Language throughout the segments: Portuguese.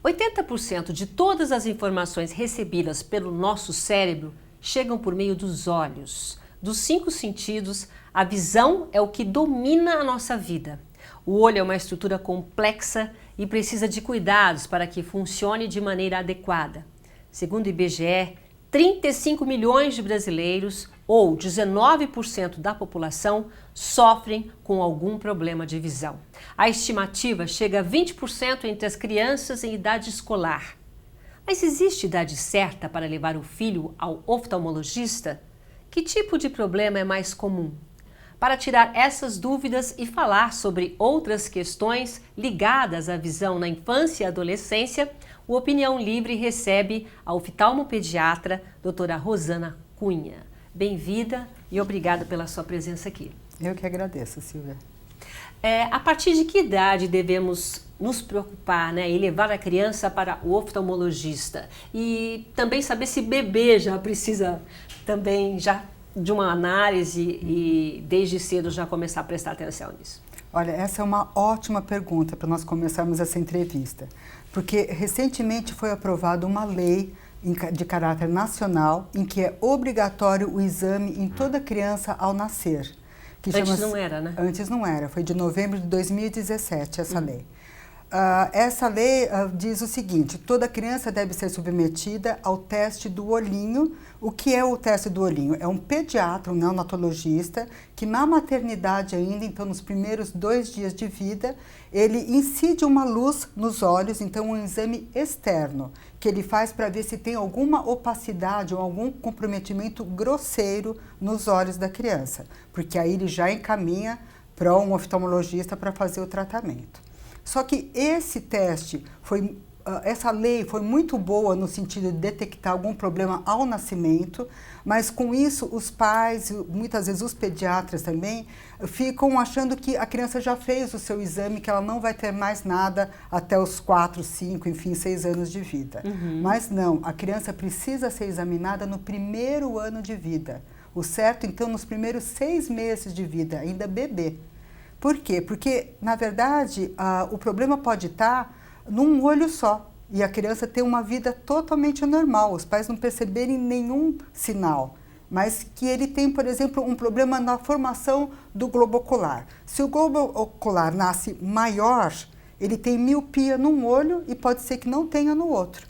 80% de todas as informações recebidas pelo nosso cérebro chegam por meio dos olhos. Dos 5 sentidos, a visão é o que domina a nossa vida. O olho é uma estrutura complexa e precisa de cuidados para que funcione de maneira adequada. Segundo o IBGE, 35 milhões de brasileiros, ou 19% da população, sofrem com algum problema de visão. A estimativa chega a 20% entre as crianças em idade escolar. Mas existe idade certa para levar o filho ao oftalmologista? Que tipo de problema é mais comum? Para tirar essas dúvidas e falar sobre outras questões ligadas à visão na infância e adolescência, o Opinião Livre recebe a oftalmopediatra doutora Rosana Cunha. Bem-vinda e obrigada pela sua presença aqui. Eu que agradeço, Silvia. A partir de que idade devemos nos preocupar, e levar a criança para o oftalmologista? E também saber se bebê já precisa também já de uma análise e desde cedo já começar a prestar atenção nisso? Olha, essa é uma ótima pergunta para nós começarmos essa entrevista, porque recentemente foi aprovada uma lei de caráter nacional em que é obrigatório o exame em toda criança ao nascer. Antes não era, né? Antes não era, foi de novembro de 2017 essa lei. Essa lei diz o seguinte: toda criança deve ser submetida ao teste do olhinho. O que é o teste do olhinho? É um pediatra, um neonatologista, que na maternidade ainda, então nos primeiros 2 dias de vida, ele incide uma luz nos olhos, então um exame externo, que ele faz para ver se tem alguma opacidade ou algum comprometimento grosseiro nos olhos da criança, porque aí ele já encaminha para um oftalmologista para fazer o tratamento. Só que esse teste essa lei foi muito boa no sentido de detectar algum problema ao nascimento, mas com isso os pais, muitas vezes os pediatras também, ficam achando que a criança já fez o seu exame, que ela não vai ter mais nada até os 4, 5, enfim, 6 anos de vida. Mas não, a criança precisa ser examinada no primeiro ano de vida. O certo, então, nos primeiros 6 meses de vida, ainda bebê. Por quê? Porque, na verdade, o problema pode estar num olho só e a criança ter uma vida totalmente normal, os pais não perceberem nenhum sinal, mas que ele tem, por exemplo, um problema na formação do globo ocular. Se o globo ocular nasce maior, ele tem miopia num olho e pode ser que não tenha no outro.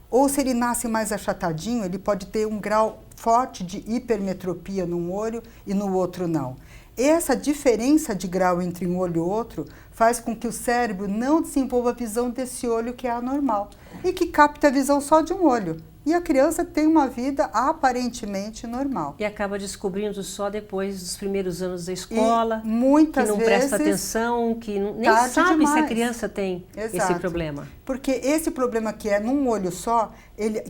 Ou se ele nasce mais achatadinho, ele pode ter um grau forte de hipermetropia num olho e no outro não. Essa diferença de grau entre um olho e outro faz com que o cérebro não desenvolva a visão desse olho que é anormal e que capta a visão só de um olho. E a criança tem uma vida aparentemente normal. E acaba descobrindo só depois dos primeiros anos da escola, e muitas que não vezes presta atenção, que nem sabe demais. se a criança tem esse problema. Porque esse problema que é num olho só,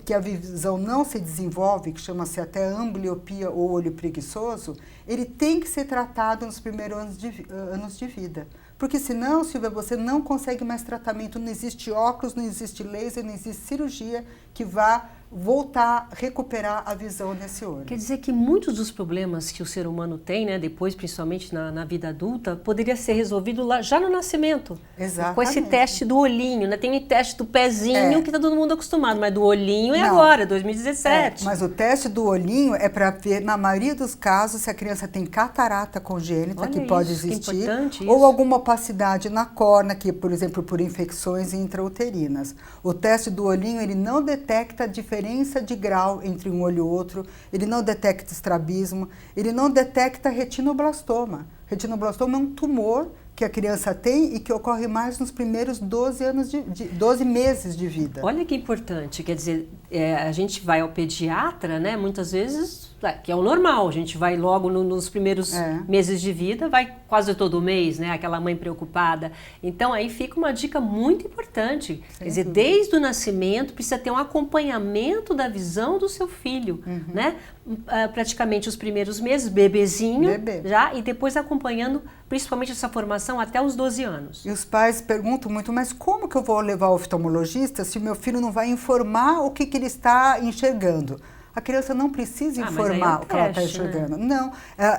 que a visão não se desenvolve, que chama-se até ambliopia ou olho preguiçoso, ele tem que ser tratado nos primeiros anos de vida. Porque senão, Silvia, você não consegue mais tratamento, não existe óculos, não existe laser, não existe cirurgia que vá voltar a recuperar a visão nesse olho. Quer dizer que muitos dos problemas que o ser humano tem, depois, principalmente na vida adulta, poderia ser resolvido lá, já no nascimento. Exatamente. Com esse teste do olhinho, tem o teste do pezinho que está todo mundo acostumado, mas do olhinho é agora, 2017. Mas o teste do olhinho é para ver, na maioria dos casos, se a criança tem catarata congênita, que pode existir, ou alguma opacidade na córnea, que, por exemplo, por infecções intrauterinas. O teste do olhinho, ele não detecta a diferença de grau entre um olho e outro, ele não detecta estrabismo, ele não detecta retinoblastoma. Retinoblastoma é um tumor que a criança tem e que ocorre mais nos primeiros 12 meses de vida. Olha que importante, quer dizer, a gente vai ao pediatra, muitas vezes, que é o normal, a gente vai logo nos primeiros meses de vida, vai quase todo mês, aquela mãe preocupada. Então aí fica uma dica muito importante, quer dizer, desde o nascimento precisa ter um acompanhamento da visão do seu filho, praticamente os primeiros meses, bebezinho, já, e depois acompanhando principalmente essa formação até os 12 anos. E os pais perguntam muito, mas como que eu vou levar ao oftalmologista se o meu filho não vai informar o que ele está enxergando? A criança não precisa informar o que ela está enxergando. Né? Não,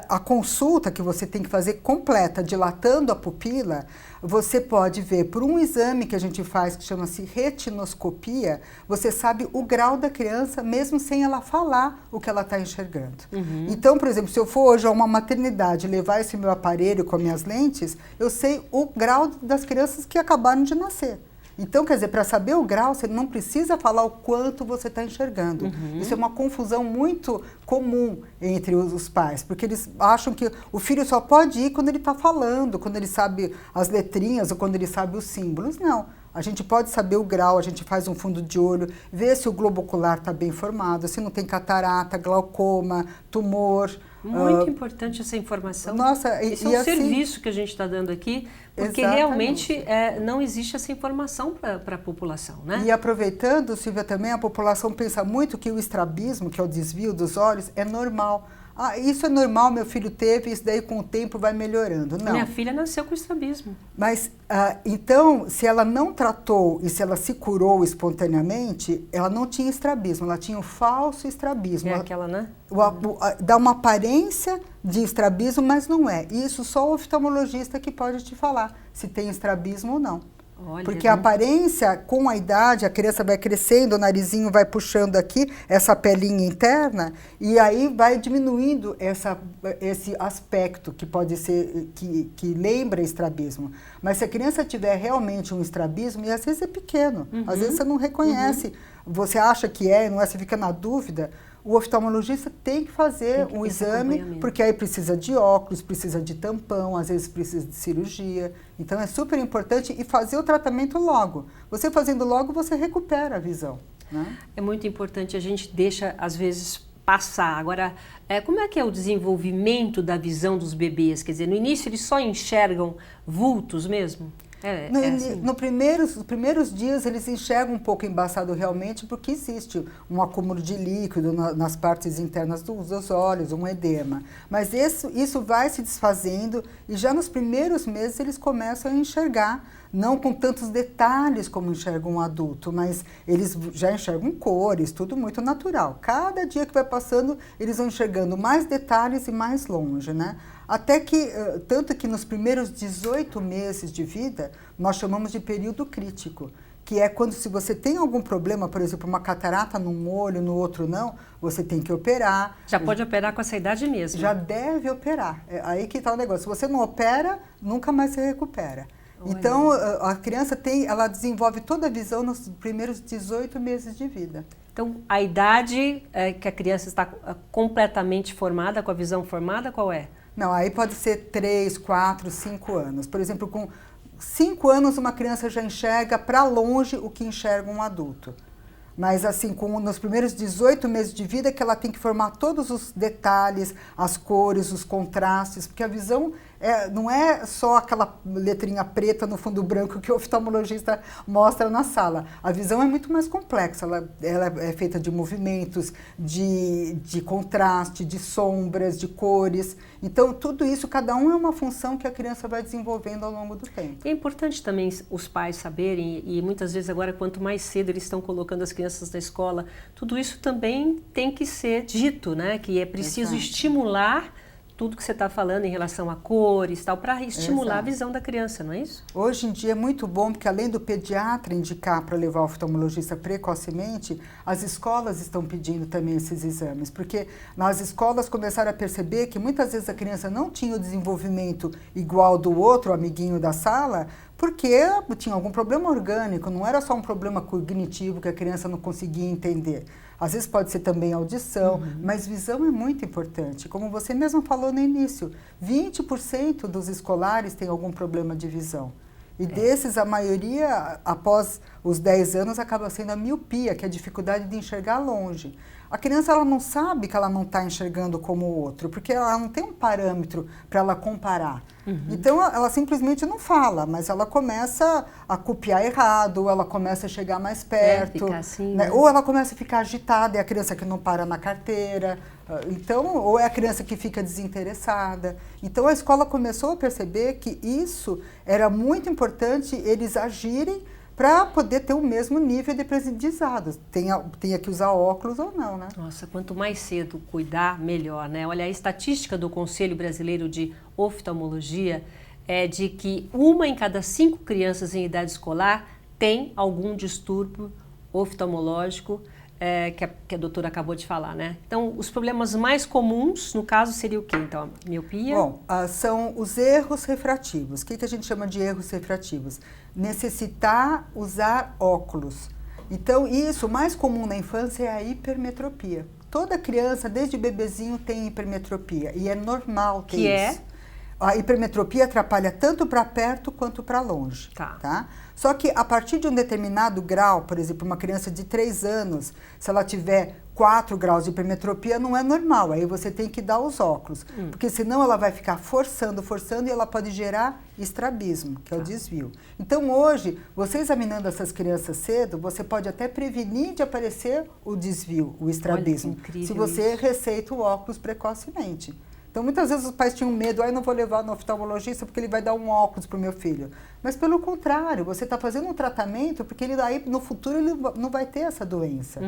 a consulta que você tem que fazer completa, dilatando a pupila, você pode ver por um exame que a gente faz, que chama-se retinoscopia, você sabe o grau da criança, mesmo sem ela falar o que ela está enxergando. Uhum. Então, por exemplo, se eu for hoje a uma maternidade levar esse meu aparelho com as minhas lentes, eu sei o grau das crianças que acabaram de nascer. Então, quer dizer, para saber o grau, você não precisa falar o quanto você está enxergando. Uhum. Isso é uma confusão muito comum entre os pais, porque eles acham que o filho só pode ir quando ele está falando, quando ele sabe as letrinhas ou quando ele sabe os símbolos. Não. A gente pode saber o grau, a gente faz um fundo de olho, vê se o globo ocular está bem formado, se não tem catarata, glaucoma, tumor. Muito importante essa informação. Nossa, esse é um serviço que a gente está dando aqui, porque realmente não existe essa informação para a população, né? E aproveitando, Silvia, também a população pensa muito que o estrabismo, que é o desvio dos olhos, é normal. Ah, isso é normal, meu filho teve, isso daí com o tempo vai melhorando. Não. Minha filha nasceu com estrabismo. Mas, então, se ela não tratou e se ela se curou espontaneamente, ela não tinha estrabismo, ela tinha o falso estrabismo. É aquela, né? Dá uma aparência de estrabismo, mas não é. Isso só o oftalmologista que pode te falar se tem estrabismo ou não. Olha, porque a aparência, com a idade, a criança vai crescendo, o narizinho vai puxando aqui, essa pelinha interna, e aí vai diminuindo esse aspecto que pode ser, que lembra estrabismo. Mas se a criança tiver realmente um estrabismo, e às vezes é pequeno, às vezes você não reconhece, você acha que não é, você fica na dúvida, o oftalmologista tem que fazer um exame, porque aí precisa de óculos, precisa de tampão, às vezes precisa de cirurgia. Então é super importante e fazer o tratamento logo. Você fazendo logo, você recupera a visão. Né? É muito importante, a gente deixa às vezes passar. Agora, como é que é o desenvolvimento da visão dos bebês? Quer dizer, no início eles só enxergam vultos mesmo? Assim. Nos primeiros dias eles enxergam um pouco embaçado realmente porque existe um acúmulo de líquido nas partes internas dos olhos, um edema. Mas isso vai se desfazendo e já nos primeiros meses eles começam a enxergar, não com tantos detalhes como enxerga um adulto, mas eles já enxergam cores, tudo muito natural. Cada dia que vai passando eles vão enxergando mais detalhes e mais longe, né? Até que, tanto que nos primeiros 18 meses de vida, nós chamamos de período crítico, que é quando se você tem algum problema, por exemplo, uma catarata num olho, no outro não, você tem que operar. Já pode operar com essa idade mesmo? Já deve operar. É aí que está o negócio. Se você não opera, nunca mais se recupera. Olha. Então, a criança ela desenvolve toda a visão nos primeiros 18 meses de vida. Então, a idade que a criança está completamente formada, com a visão formada, qual é? Não, aí pode ser 3, 4, 5 anos. Por exemplo, com 5 anos uma criança já enxerga para longe o que enxerga um adulto. Mas assim, nos primeiros 18 meses de vida que ela tem que formar todos os detalhes, as cores, os contrastes, porque a visão não é só aquela letrinha preta no fundo branco que o oftalmologista mostra na sala. A visão é muito mais complexa, ela é feita de movimentos, de contraste, de sombras, de cores. Então, tudo isso, cada um é uma função que a criança vai desenvolvendo ao longo do tempo. É importante também os pais saberem, e muitas vezes agora, quanto mais cedo eles estão colocando as crianças na escola, tudo isso também tem que ser dito, né? Que é preciso estimular tudo que você está falando em relação a cores, tal, para estimular a visão da criança, não é isso? Hoje em dia é muito bom, porque além do pediatra indicar para levar o oftalmologista precocemente, as escolas estão pedindo também esses exames, porque nas escolas começaram a perceber que muitas vezes a criança não tinha o desenvolvimento igual do outro amiguinho da sala, porque tinha algum problema orgânico, não era só um problema cognitivo que a criança não conseguia entender. Às vezes pode ser também audição, mas visão é muito importante. Como você mesmo falou no início, 20% dos escolares têm algum problema de visão. E desses, a maioria, após os 10 anos, acaba sendo a miopia, que é a dificuldade de enxergar longe. A criança ela não sabe que ela não está enxergando como o outro, porque ela não tem um parâmetro para ela comparar. Então, ela simplesmente não fala, mas ela começa a copiar errado, ou ela começa a chegar mais perto, ficar assim, né? Ou ela começa a ficar agitada, é a criança que não para na carteira, então, ou é a criança que fica desinteressada. Então, a escola começou a perceber que isso era muito importante, eles agirem para poder ter o mesmo nível de aprendizado, tenha que usar óculos ou não, né? Nossa, quanto mais cedo cuidar, melhor, né? Olha, a estatística do Conselho Brasileiro de Oftalmologia é de que 1 em cada 5 crianças em idade escolar tem algum distúrbio oftalmológico, que a doutora acabou de falar, né? Então, os problemas mais comuns, no caso, seria o quê? Então, miopia? Bom, são os erros refrativos. O que a gente chama de erros refrativos? Necessitar usar óculos. Então, isso, o mais comum na infância é a hipermetropia. Toda criança, desde bebezinho, tem hipermetropia. E é normal ter isso. A hipermetropia atrapalha tanto para perto quanto para longe. Tá? Só que a partir de um determinado grau, por exemplo, uma criança de 3 anos, se ela tiver 4 graus de hipermetropia, não é normal. Aí você tem que dar os óculos. Porque senão ela vai ficar forçando e ela pode gerar estrabismo, que é o desvio. Então hoje, você examinando essas crianças cedo, você pode até prevenir de aparecer o desvio, o estrabismo, se você receita o óculos precocemente. Então, muitas vezes os pais tinham medo, não vou levar no oftalmologista porque ele vai dar um óculos para o meu filho. Mas, pelo contrário, você está fazendo um tratamento porque ele daí, no futuro ele não vai ter essa doença.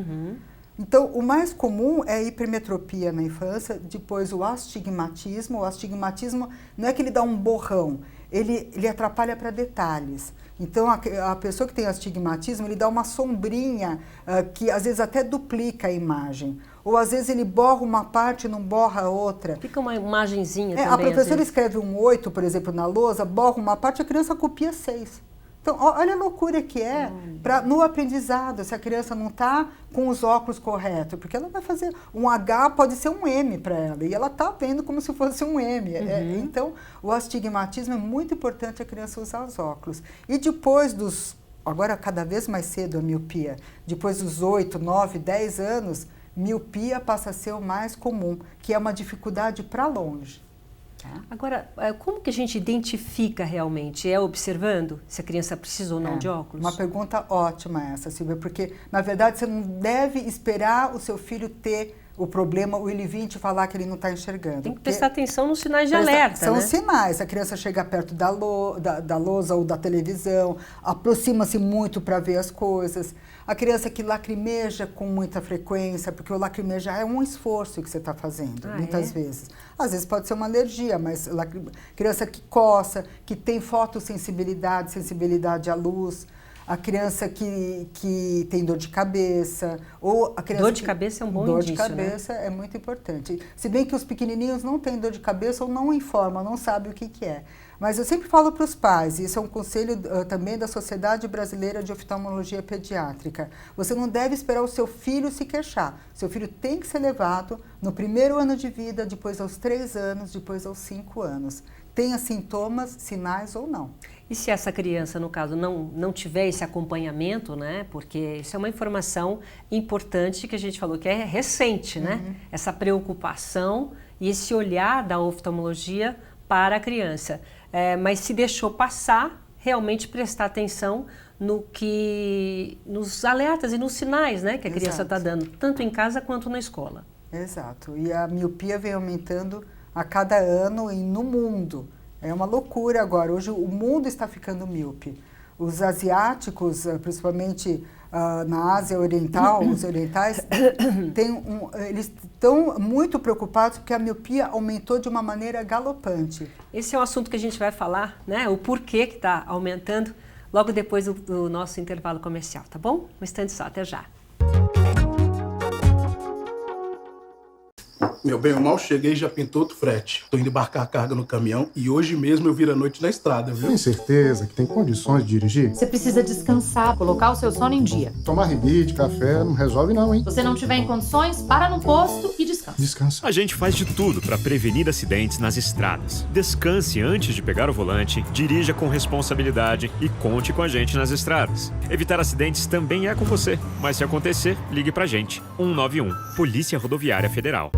Então, o mais comum é a hipermetropia na infância, depois o astigmatismo. O astigmatismo não é que ele dá um borrão, ele atrapalha para detalhes. Então, a pessoa que tem astigmatismo, ele dá uma sombrinha que às vezes até duplica a imagem. Ou às vezes ele borra uma parte e não borra a outra. Fica uma imagenzinha também. A professora escreve um 8, por exemplo, na lousa, borra uma parte, a criança copia 6. Então, olha a loucura que é no aprendizado, se a criança não está com os óculos corretos. Porque ela vai fazer um H, pode ser um M para ela. E ela está vendo como se fosse um M. Então, o astigmatismo é muito importante a criança usar os óculos. E depois agora cada vez mais cedo a miopia, depois dos 8, 9, 10 anos, miopia passa a ser o mais comum, que é uma dificuldade para longe. Agora, como que a gente identifica realmente? É observando se a criança precisa ou não de óculos? Uma pergunta ótima essa, Silvia, porque, na verdade, você não deve esperar o seu filho ter o problema, ou ele vir te falar que ele não está enxergando. Tem que prestar atenção nos sinais de alerta, São os sinais. A criança chega perto da lousa ou da televisão, aproxima-se muito para ver as coisas. A criança que lacrimeja com muita frequência, porque o lacrimejar é um esforço que você está fazendo, muitas vezes. Às vezes pode ser uma alergia, mas criança que coça, que tem fotossensibilidade, sensibilidade à luz. A criança que tem dor de cabeça, ou a criança dor de cabeça é um bom indício, Dor de cabeça é muito importante. Se bem que os pequenininhos não têm dor de cabeça ou não informam, não sabem o que é. Mas eu sempre falo para os pais, e isso é um conselho também da Sociedade Brasileira de Oftalmologia Pediátrica, você não deve esperar o seu filho se queixar. Seu filho tem que ser levado no primeiro ano de vida, depois aos 3 anos, depois aos 5 anos. Tenha sintomas, sinais ou não. E se essa criança, no caso, não tiver esse acompanhamento, né? Porque isso é uma informação importante que a gente falou que é recente, né? Essa preocupação e esse olhar da oftalmologia para a criança. Mas se deixou passar, realmente prestar atenção nos alertas e nos sinais, né? Que a criança está dando, tanto em casa quanto na escola. Exato. E a miopia vem aumentando a cada ano e no mundo. É uma loucura agora. Hoje o mundo está ficando míope. Os asiáticos, principalmente na Ásia Oriental, os orientais, eles estão muito preocupados porque a miopia aumentou de uma maneira galopante. Esse é um assunto que a gente vai falar, né? O porquê que está aumentando logo depois do nosso intervalo comercial, tá bom? Um instante só, até já. Meu bem, eu mal cheguei e já pintou outro frete. Tô indo embarcar a carga no caminhão e hoje mesmo eu viro a noite na estrada, viu? Tem certeza que tem condições de dirigir? Você precisa descansar, colocar o seu sono em dia. Tomar rebite, café, não resolve não, hein? Se você não tiver em condições, para no posto e descansa. Descansa. A gente faz de tudo para prevenir acidentes nas estradas. Descanse antes de pegar o volante, dirija com responsabilidade e conte com a gente nas estradas. Evitar acidentes também é com você, mas se acontecer, ligue pra gente. 191, Polícia Rodoviária Federal.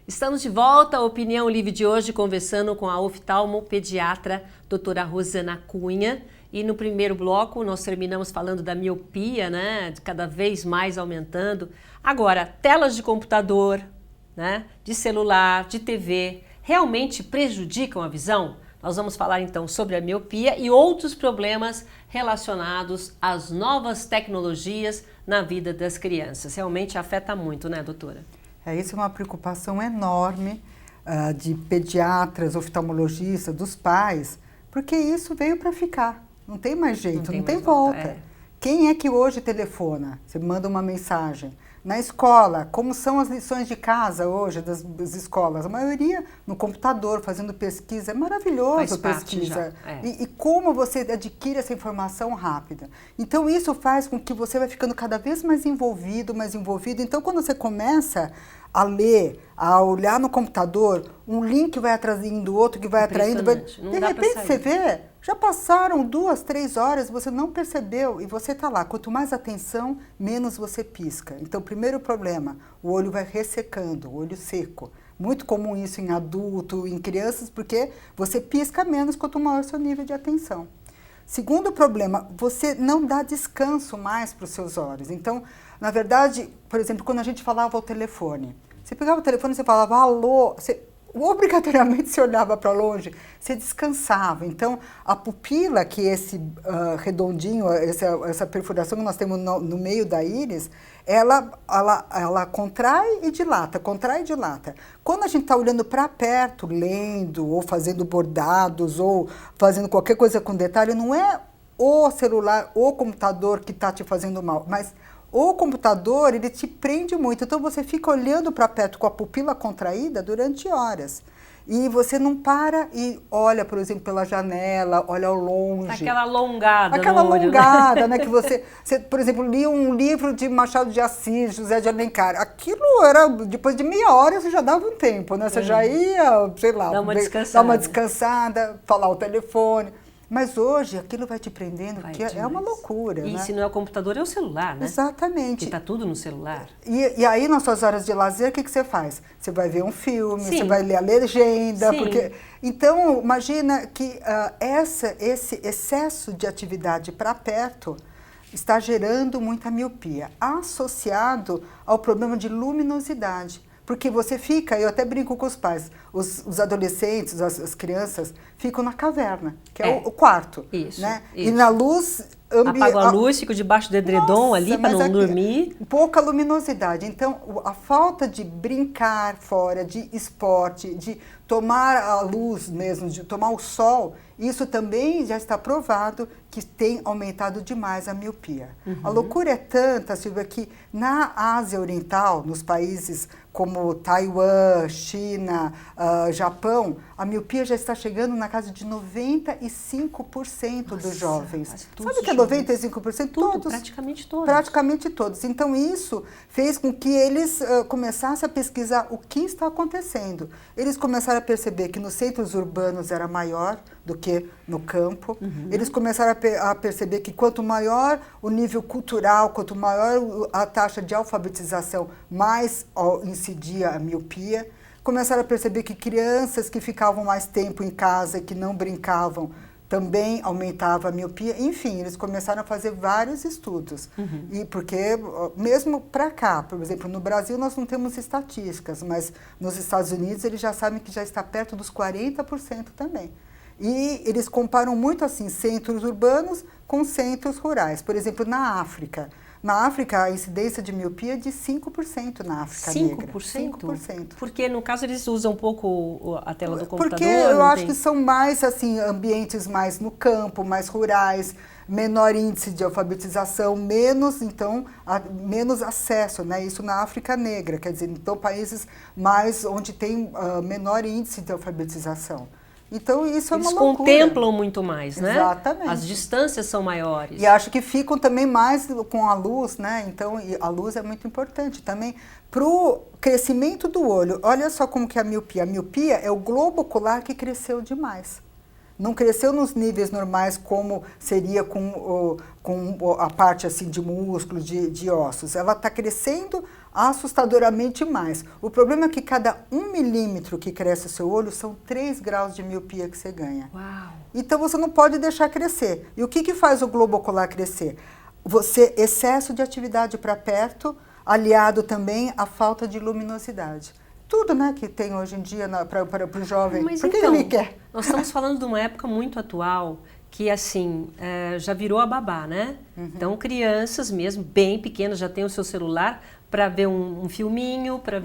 Estamos de volta à Opinião Livre de hoje, conversando com a oftalmopediatra doutora Rosana Cunha. E no primeiro bloco nós terminamos falando da miopia, né, cada vez mais aumentando. Agora, telas de computador, né, de celular, de TV, realmente prejudicam a visão? Nós vamos falar então sobre a miopia e outros problemas relacionados às novas tecnologias na vida das crianças. Realmente afeta muito, né, doutora? Isso é uma preocupação enorme de pediatras, oftalmologistas, dos pais, porque isso veio para ficar. Não tem mais jeito, não tem volta. Quem é que hoje telefona? Você manda uma mensagem. Na escola, como são as lições de casa hoje das escolas? A maioria no computador, fazendo pesquisa. É maravilhoso pesquisa. E como você adquire essa informação rápida. Então, isso faz com que você vai ficando cada vez mais envolvido, mais envolvido. Então, quando você começa a ler, a olhar no computador, um link vai atraindo outro, que vai atraindo. De repente, você vê, já passaram 2, 3 horas, você não percebeu e você está lá. Quanto mais atenção, menos você pisca. Então, primeiro problema, o olho vai ressecando, o olho seco. Muito comum isso em adulto, em crianças, porque você pisca menos quanto maior o seu nível de atenção. Segundo problema, você não dá descanso mais para os seus olhos. Então, na verdade, por exemplo, quando a gente falava ao telefone, você pegava o telefone e você falava alô, você obrigatoriamente se olhava para longe, você descansava. Então, a pupila, que é esse redondinho, essa perfuração que nós temos no meio da íris, ela contrai e dilata, contrai e dilata. Quando a gente está olhando para perto, lendo, ou fazendo bordados, ou fazendo qualquer coisa com detalhe, não é o celular, o computador que está te fazendo mal, mas o computador, ele te prende muito. Então, você fica olhando para perto com a pupila contraída durante horas. E você não para e olha, por exemplo, pela janela, olha ao longe. Aquela alongada Aquela no olho, alongada, né? Que você, por exemplo, lia um livro de Machado de Assis, José de Alencar. Aquilo era, depois de meia hora, você já dava um tempo, né? Você já ia, sei lá, dar uma descansada, falar o telefone. Mas hoje aquilo vai te prendendo, que é uma loucura. E né? se não é o computador, é o celular, né? Exatamente. Porque está tudo no celular. E aí, nas suas horas de lazer, o que você faz? Você vai ver um filme, você vai ler a legenda. Porque... Então, imagina que esse excesso de atividade para perto está gerando muita miopia, associado ao problema de luminosidade. Porque você fica, eu até brinco com os pais, os adolescentes, as crianças, ficam na caverna, que é o quarto. Isso, né? Isso. E na luz... Apago a luz, fico debaixo do edredom ali para não dormir. Pouca luminosidade. Então, a falta de brincar fora, de esporte, de tomar a luz mesmo, de tomar o sol, isso também já está provado que tem aumentado demais a miopia. A loucura é tanta, Silvia, que na Ásia Oriental, nos países como Taiwan, China, Japão, a miopia já está chegando na casa de 95% dos jovens. Sabe o que é 95%? Todos. Praticamente todos. Praticamente todos. Então, isso fez com que eles começassem a pesquisar o que está acontecendo. Eles começaram a perceber que nos centros urbanos era maior do que no campo. Eles começaram a perceber que quanto maior o nível cultural, quanto maior a taxa de alfabetização, mais incidia a miopia. Começaram a perceber que crianças que ficavam mais tempo em casa, que não brincavam, também aumentava a miopia. Enfim, eles começaram a fazer vários estudos. E porque, mesmo para cá, por exemplo, no Brasil nós não temos estatísticas, mas nos Estados Unidos eles já sabem que já está perto dos 40% também. E eles comparam muito assim, centros urbanos com centros rurais. Por exemplo, na África. Na África, a incidência de miopia é de 5% na África negra. 5%? Porque, no caso, eles usam um pouco a tela do computador? Porque eu acho que são mais, assim, ambientes mais no campo, mais rurais, menor índice de alfabetização, menos acesso, né? Isso na África negra, quer dizer, então países mais onde tem menor índice de alfabetização. Então, isso é uma loucura. Eles contemplam muito mais, né? Exatamente. As distâncias são maiores. E acho que ficam também mais com a luz, né? Então, a luz é muito importante também para o crescimento do olho. Olha só como que é a miopia. A miopia é o globo ocular que cresceu demais. Não cresceu nos níveis normais como seria com a parte assim, de músculos, de ossos. Ela está crescendo assustadoramente mais. O problema é que cada 1 milímetro que cresce o seu olho são 3 graus de miopia que você ganha. Uau. Então você não pode deixar crescer. E o que faz o globo ocular crescer? Excesso de atividade para perto, aliado também à falta de luminosidade. tudo, né, que tem hoje em dia para o jovem. Mas Por que então, ele quer? nós estamos falando de uma época muito atual que, assim, já virou a babá, né? Então, crianças mesmo, bem pequenas, já têm o seu celular para ver um filminho, para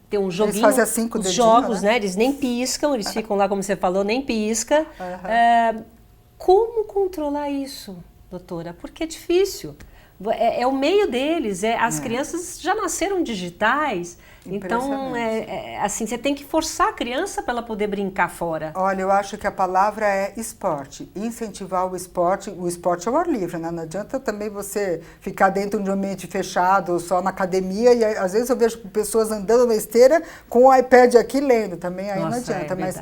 ter um joguinho. Eles fazem assim com o os dedinho, jogos, né? Eles nem piscam, eles ficam lá, como você falou, nem pisca. Como controlar isso, doutora? Porque é difícil. É o meio deles, as crianças já nasceram digitais, então assim, você tem que forçar a criança para ela poder brincar fora. Olha, eu acho que a palavra é esporte, incentivar o esporte é o ar livre, né? Não adianta também você ficar dentro de um ambiente fechado, só na academia, e às vezes eu vejo pessoas andando na esteira com o iPad aqui lendo, também aí não adianta, mas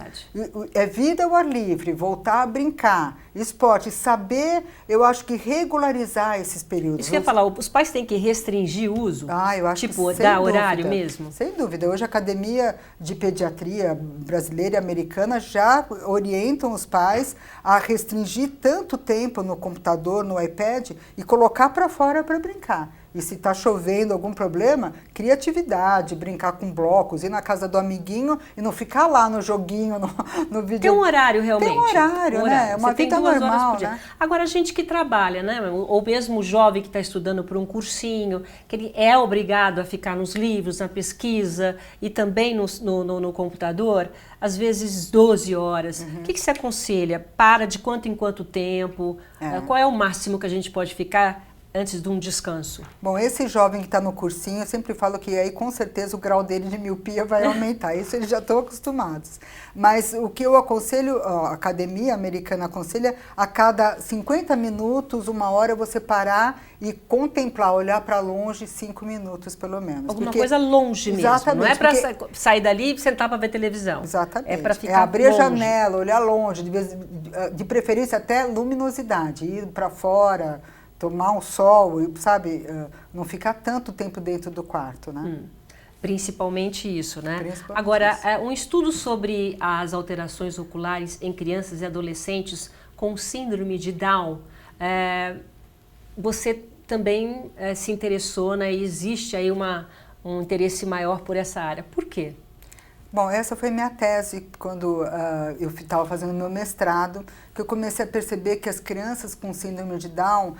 é vida ao ar livre, voltar a brincar, esporte, saber, eu acho que regularizar esses períodos. Isso que eu ia falar, os pais têm que restringir o uso? Eu acho tipo, que sem dar dúvida, horário mesmo? Sem dúvida. Hoje a Academia de Pediatria brasileira e americana já orientam os pais a restringir tanto tempo no computador, no iPad e colocar para fora para brincar. E se está chovendo, algum problema, criatividade, brincar com blocos, ir na casa do amiguinho e não ficar lá no joguinho, no vídeo. Tem um horário realmente. Tem um horário, né? É uma vida normal, né? Agora, a gente que trabalha, né? Ou mesmo o jovem que está estudando por um cursinho, que ele é obrigado a ficar nos livros, na pesquisa e também no computador, às vezes 12 horas. O que você aconselha? Para de quanto em quanto tempo? Qual é o máximo que a gente pode ficar antes de um descanso? Bom, esse jovem que está no cursinho, eu sempre falo que aí com certeza o grau dele de miopia vai aumentar, isso eles já estão acostumados. Mas o que eu aconselho, a academia americana aconselha, a cada 50 minutos, 1 hora, você parar e contemplar, olhar para longe 5 minutos pelo menos. Alguma coisa longe mesmo, exatamente, não é para sair dali e sentar para ver televisão. Exatamente. É para ficar abrir longe. a janela, olhar longe, de preferência até luminosidade, ir para fora, tomar um sol, sabe, não ficar tanto tempo dentro do quarto, né? Principalmente isso, né? Principalmente Agora, isso. Um estudo sobre as alterações oculares em crianças e adolescentes com síndrome de Down, você também se interessou, né? E existe aí um interesse maior por essa área. Por quê? Bom, essa foi minha tese quando eu estava fazendo meu mestrado, que eu comecei a perceber que as crianças com síndrome de Down,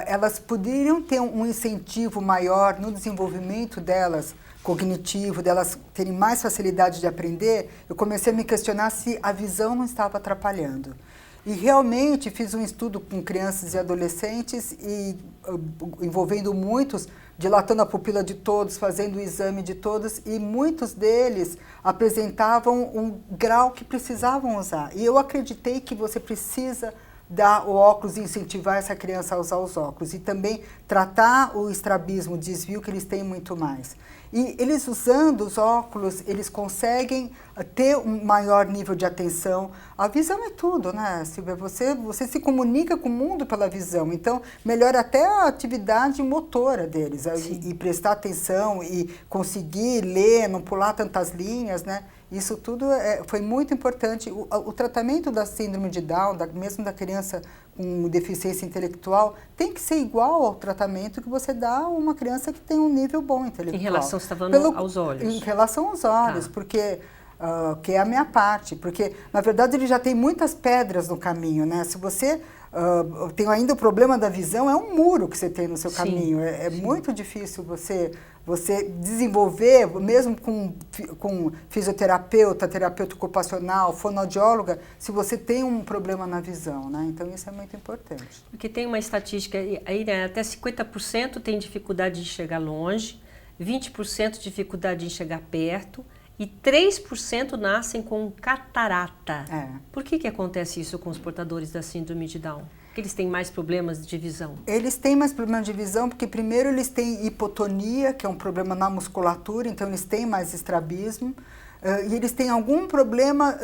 elas poderiam ter um incentivo maior no desenvolvimento delas, cognitivo, delas terem mais facilidade de aprender. Eu comecei a me questionar se a visão não estava atrapalhando. E realmente fiz um estudo com crianças e adolescentes e envolvendo muitos, dilatando a pupila de todos, fazendo o exame de todos, e muitos deles apresentavam um grau que precisavam usar. E eu acreditei que você precisa dar o óculos e incentivar essa criança a usar os óculos. E também tratar o estrabismo, o desvio, que eles têm muito mais. E eles usando os óculos, eles conseguem ter um maior nível de atenção. A visão é tudo, né, Silvia? Você se comunica com o mundo pela visão. Então, melhora até a atividade motora deles. E prestar atenção e conseguir ler, não pular tantas linhas, né? Isso tudo foi muito importante. O tratamento da síndrome de Down, mesmo da criança com deficiência intelectual, tem que ser igual ao tratamento que você dá a uma criança que tem um nível bom intelectual. Em relação, você está falando aos olhos? Em relação aos olhos, porque que é a minha parte. Porque, na verdade, ele já tem muitas pedras no caminho, né? Se você tem ainda o problema da visão, é um muro que você tem no seu caminho. É muito difícil você desenvolver, mesmo com fisioterapeuta, terapeuta ocupacional, fonoaudióloga, se você tem um problema na visão, né? Então isso é muito importante. Porque tem uma estatística aí, né? Até 50% tem dificuldade de chegar longe, 20% dificuldade de enxergar perto e 3% nascem com catarata. Por que acontece isso com os portadores da síndrome de Down? Porque eles têm mais problemas de visão? Eles têm mais problemas de visão porque, primeiro, eles têm hipotonia, que é um problema na musculatura, então eles têm mais estrabismo, e eles têm algum problema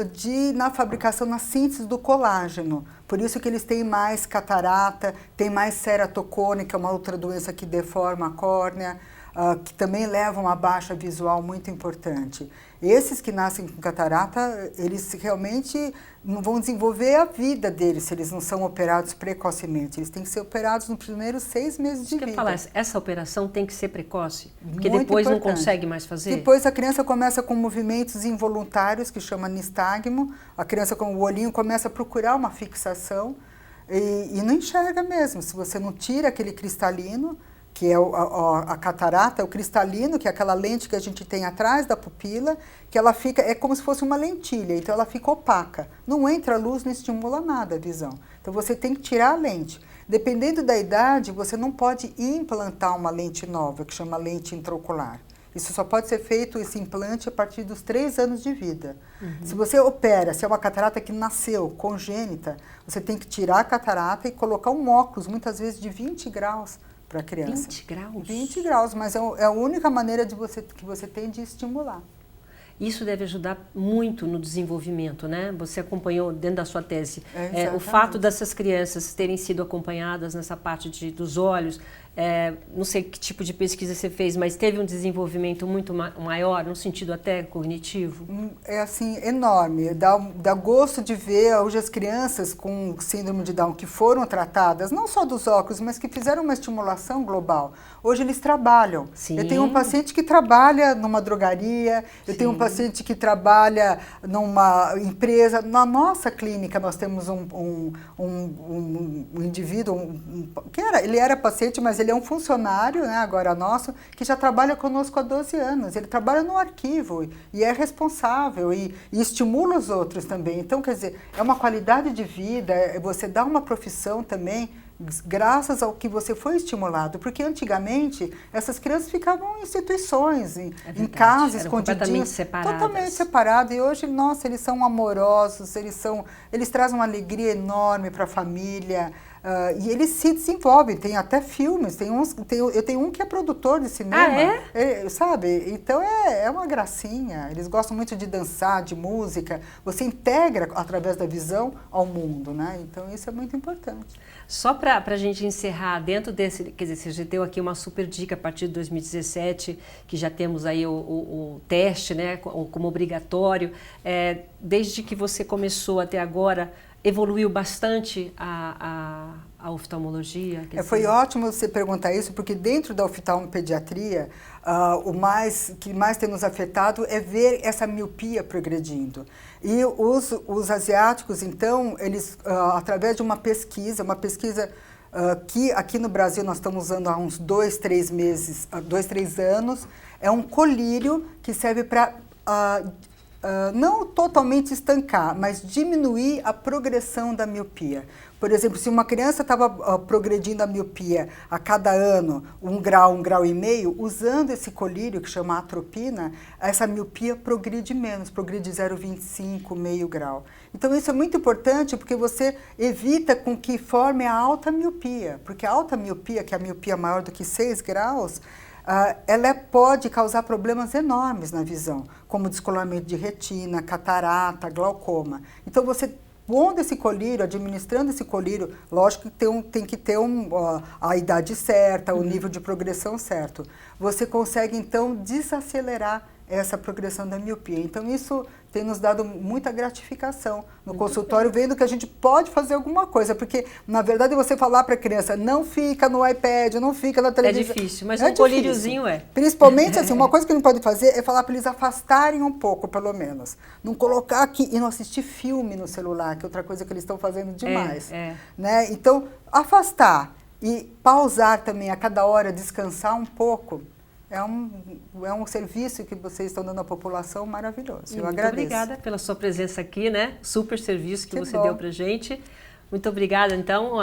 na fabricação, na síntese do colágeno. Por isso que eles têm mais catarata, têm mais ceratocone, que é uma outra doença que deforma a córnea. que também levam a baixa visual muito importante. Esses que nascem com catarata, eles realmente não vão desenvolver a vida deles se eles não são operados precocemente. Eles têm que ser operados nos primeiros 6 meses de vida. Falar, essa operação tem que ser precoce? Porque Muito depois importante. não consegue mais fazer? Depois a criança começa com movimentos involuntários, que chama nistagmo. A criança com o olhinho começa a procurar uma fixação e não enxerga mesmo. Se você não tira aquele cristalino, que é a catarata, o cristalino, que é aquela lente que a gente tem atrás da pupila, que ela fica, é como se fosse uma lentilha, então ela fica opaca. Não entra luz, não estimula nada a visão. Então você tem que tirar a lente. Dependendo da idade, você não pode implantar uma lente nova, que chama lente intraocular. Isso só pode ser feito, esse implante, a partir dos 3 anos de vida. Se você opera, se é uma catarata que nasceu congênita, você tem que tirar a catarata e colocar um óculos, muitas vezes de 20 graus, para a criança. 20 graus? 20 graus, mas é a única maneira que você tem de estimular. Isso deve ajudar muito no desenvolvimento, né? Você acompanhou dentro da sua tese. O Exatamente. fato dessas crianças terem sido acompanhadas nessa parte dos olhos, não sei que tipo de pesquisa você fez, mas teve um desenvolvimento muito maior, no sentido até cognitivo? É assim, enorme. Dá gosto de ver hoje as crianças com síndrome de Down que foram tratadas, não só dos óculos, mas que fizeram uma estimulação global. Hoje eles trabalham. Sim. Eu tenho um paciente que trabalha numa drogaria, eu tenho um paciente que trabalha numa empresa. Na nossa clínica nós temos um indivíduo, ele era paciente, mas ele é um funcionário, né, agora nosso, que já trabalha conosco há 12 anos. Ele trabalha no arquivo e é responsável e estimula os outros também. Então, quer dizer, é uma qualidade de vida, você dá uma profissão também, graças ao que você foi estimulado, porque antigamente essas crianças ficavam em instituições, em casa, escondidinhas, totalmente separadas, e hoje, nossa, eles são amorosos, eles trazem uma alegria enorme para a família, e eles se desenvolvem, tem até filmes, eu tenho um que é produtor de cinema, sabe? Então é uma gracinha, eles gostam muito de dançar, de música, você integra através da visão ao mundo, né? Então isso é muito importante. Só para a gente encerrar, dentro desse, quer dizer, você já deu aqui uma super dica a partir de 2017, que já temos aí o teste, né, como obrigatório, desde que você começou até agora, evoluiu bastante a oftalmologia? Foi ótimo você perguntar isso, porque dentro da oftalmopediatria, que mais tem nos afetado é ver essa miopia progredindo. E os asiáticos, então, eles, através de uma pesquisa que aqui no Brasil nós estamos usando há uns 2, 3 anos, é um colírio que serve para não totalmente estancar, mas diminuir a progressão da miopia. Por exemplo, se uma criança estava progredindo a miopia a cada ano, 1 grau e meio, usando esse colírio que chama atropina, essa miopia progride menos, progride 0,25, meio grau. Então isso é muito importante porque você evita com que forme a alta miopia, porque a alta miopia, que é a miopia maior do que 6 graus, ela pode causar problemas enormes na visão, como descolamento de retina, catarata, glaucoma. Então você pondo esse colírio, administrando esse colírio, lógico que tem que ter a idade certa, o nível de progressão certo. Você consegue, então, desacelerar essa progressão da miopia. Então, isso tem nos dado muita gratificação no consultório, vendo que a gente pode fazer alguma coisa, porque, na verdade, você falar para a criança, não fica no iPad, não fica na televisão. É difícil, mas um colíriozinho é. Principalmente, assim, uma coisa que não pode fazer é falar para eles afastarem um pouco, pelo menos. Não colocar aqui e não assistir filme no celular, que é outra coisa que eles estão fazendo demais. Né? Então, afastar e pausar também a cada hora, descansar um pouco, é um serviço que vocês estão dando à população maravilhoso. Eu agradeço. Muito obrigada pela sua presença aqui, né? Super serviço que você deu pra gente. Muito obrigada, então.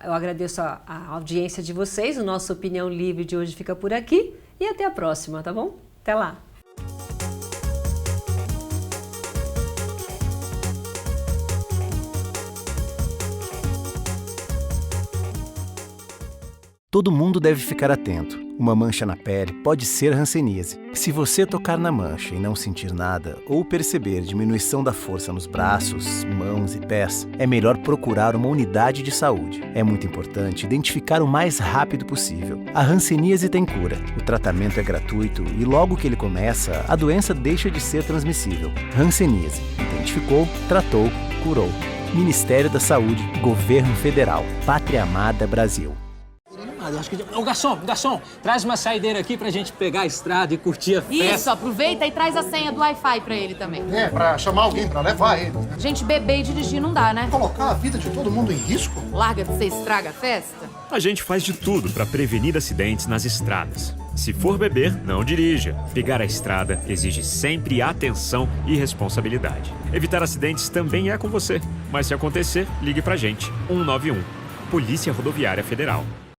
Eu agradeço a audiência de vocês. O nosso Opinião Livre de hoje fica por aqui. E até a próxima, tá bom? Até lá! Todo mundo deve ficar atento. Uma mancha na pele pode ser hanseníase. Se você tocar na mancha e não sentir nada, ou perceber diminuição da força nos braços, mãos e pés, é melhor procurar uma unidade de saúde. É muito importante identificar o mais rápido possível. A hanseníase tem cura. O tratamento é gratuito e logo que ele começa, a doença deixa de ser transmissível. Hanseníase. Identificou, tratou, curou. Ministério da Saúde, Governo Federal, Pátria Amada Brasil. Eu acho que... Ô, garçom, traz uma saideira aqui pra gente pegar a estrada e curtir a festa. Isso, aproveita e traz a senha do Wi-Fi pra ele também. Pra chamar alguém pra levar ele. Gente, beber e dirigir não dá, né? Colocar a vida de todo mundo em risco? Larga de você estraga a festa. A gente faz de tudo para prevenir acidentes nas estradas. Se for beber, não dirija. Pegar a estrada exige sempre atenção e responsabilidade. Evitar acidentes também é com você. Mas se acontecer, ligue pra gente. 191. Polícia Rodoviária Federal.